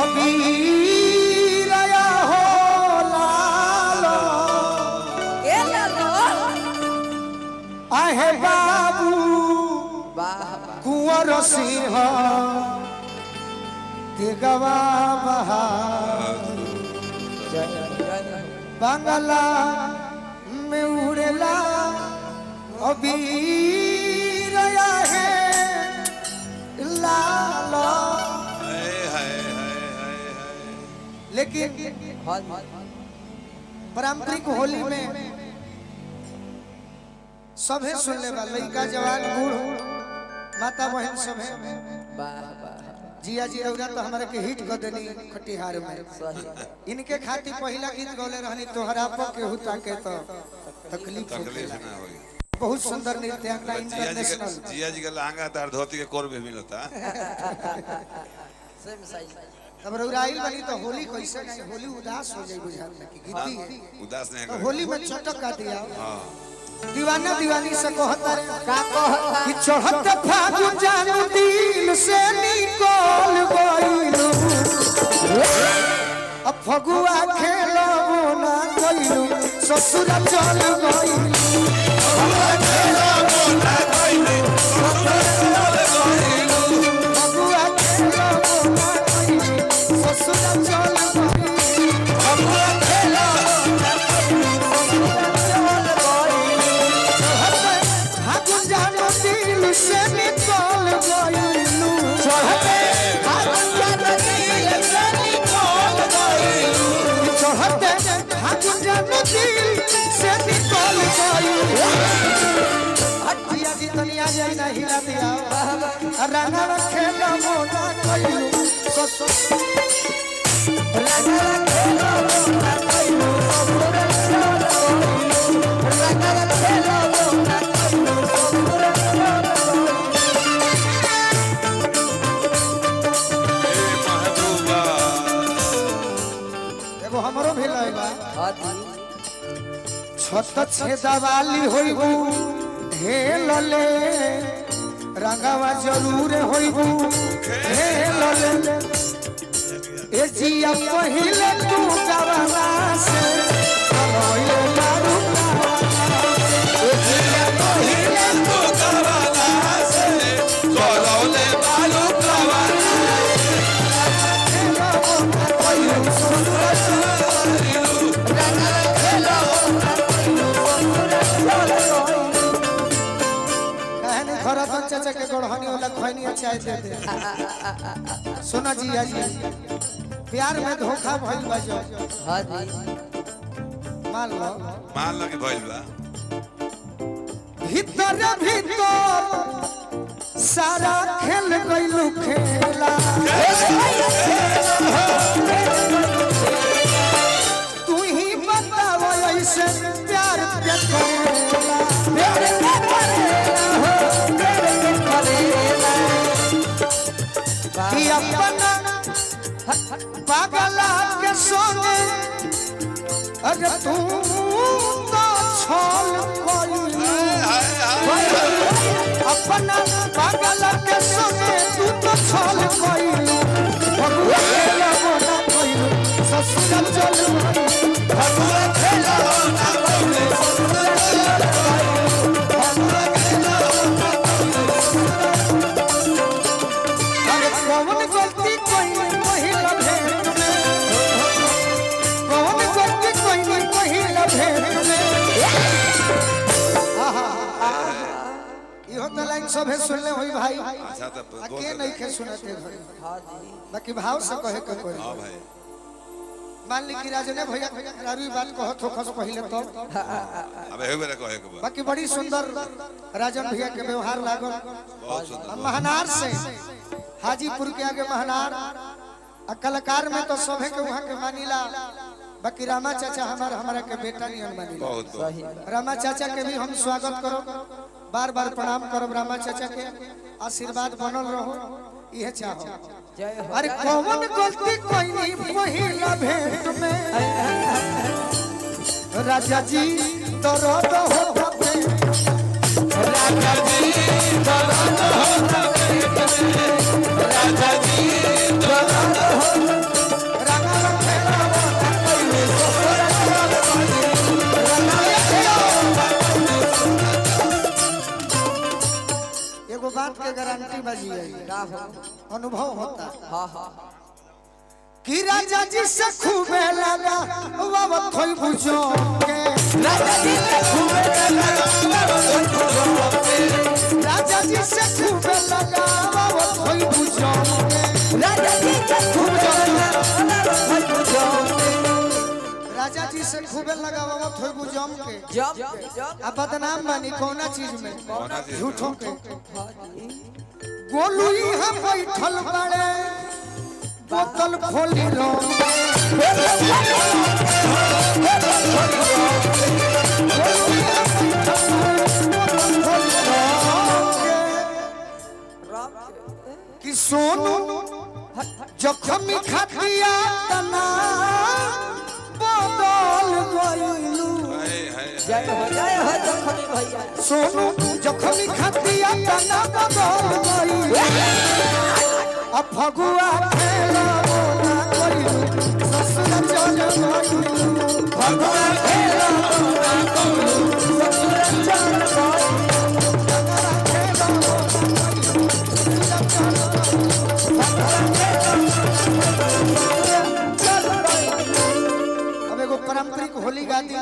अबीर या हो लालो ए लालो आहे बाबू वाह कुंवर सिंह के गवा बहादुर बांगला में उड़ेला अबीर या है लालो लेकिन पारंपरिक होली में सभे सुन ले लड़का जवान बूढ़ माता बहन सभे जिया जी रौरा तो हमारे के हिट कर देनी खटिहार में इनके खातिर पहला गीत गौले रहनी तोहरा पर केहू ताके तो तकलीफ ना होई। बहुत सुंदर नृत्यांगना इंटरनेशनल जिया जी का लहंगा तार धोती के कोर में मिलता सेम साइज तब रौराइल बनी तो होली कैसे नहीं होली उदास हो जाई बुझाल में कि गीती है उदास नहीं तो करे। होली में चटक का दिया हां दीवाना दीवानी से कहता रे का कहता कि चढ़त फागुन जानू दिल से निकल गइलू अब फगुआ खेलो ना गइलू ससुर चल गइलू फगुआ खेलो ना गइलू फगुआ खेलो ना गइलू ससुर चल गइलू फगुआ खेलो ना गइलू फागुन जानू दिल से निकल गइलू चढ़ते फागुन जानू दिल से निकल गइलू चढ़ते फागुन जानू दिल से निकल गइलू हटिया जी दुनिया जाई ना हिला दिया रंगा खेला मोना गइलू ससु रंगा खेला मोना गइलू रंगा खेला मोना हमरो भी लगा छत छेदावाली होइबू हे लले रंगावा जरूर होइबू हे लले ए जिया पहिले तू गवाना से होइले मारू ए जिया पहिले तू गवाना से होइले मारू चाचा के गढ़हनी वाला खैनी चाय दे दे सुना जी आज प्यार में धोखा भइल बा जो हां जी मान लो कि भइल बा भीतर भीतर सारा खेल गइलू खेला तू ही बताओ ऐसे प्यार के करेला प्यार के करेला कि अपना पागला के संगे अरे तू तो छल कोई अपना पागल के संगे तू तो छल कोई भगवा खेला ना कोई ससुर चल भगवा खेला ना कोई ससुर चल भगवा खेला ना अरे कौन गलती कोई महिला भेंट में कौन गलती कोई महिला भेंट में इहो त लाइन सभे सुनले होई भाई अच्छा तो के नहीं के सुनते घर हां जी बाकी भाव से कहे के कोई हां भाई मान ली कि राजने भैया रारू बात कहो तो खस पहले तो अब हे बेरा कहे के बा बाकी बड़ी सुंदर राजन भैया के व्यवहार लागल बहुत सुंदर महनार से हाजीपुर के आगे महनार कलाकार में तो सभे के वहां के मानिला बाकी रामा चाचा हमारा के बेटा नहीं मानिला बहुत सही रामा चाचा के भी हम स्वागत करो बार बार प्रणाम करो रामा चाचा के आशीर्वाद बनल रहो ये चाहो जय हो अरे कौन गलती कोई नहीं पहिला भेंट में राजा जी दर्द होता पेट राजा जी दर्द होता पेट राजा जी दर्द होता अनुभव होता हाँ हाँ कि राजा जी से खूबे लगा बाबा कोई बुझो के राजा जी से खूबे लगा राजा जी से खूबे लगा बाबा कोई बुझो के राजा जी से खूबे लगा राजा जी से खूबे लगा बाबा कोई बुझो के जब अब बदनाम बनी कौना चीज में कौना चीज में? झूठों के गोलू यहाँ बैठल बड़े बोतल खोली रो कि सोनू जखमी खटिया तना बदल गइलू जय हो जखमी भैया सोनू जखमी खटिया तना बदल गइलू अब फगुआ खेला बोला कइलू ससुर चल गइलू फगुआ खेला बोला कइलू ससुर चल गइलू अब एगो पारंपरिक होली गा दी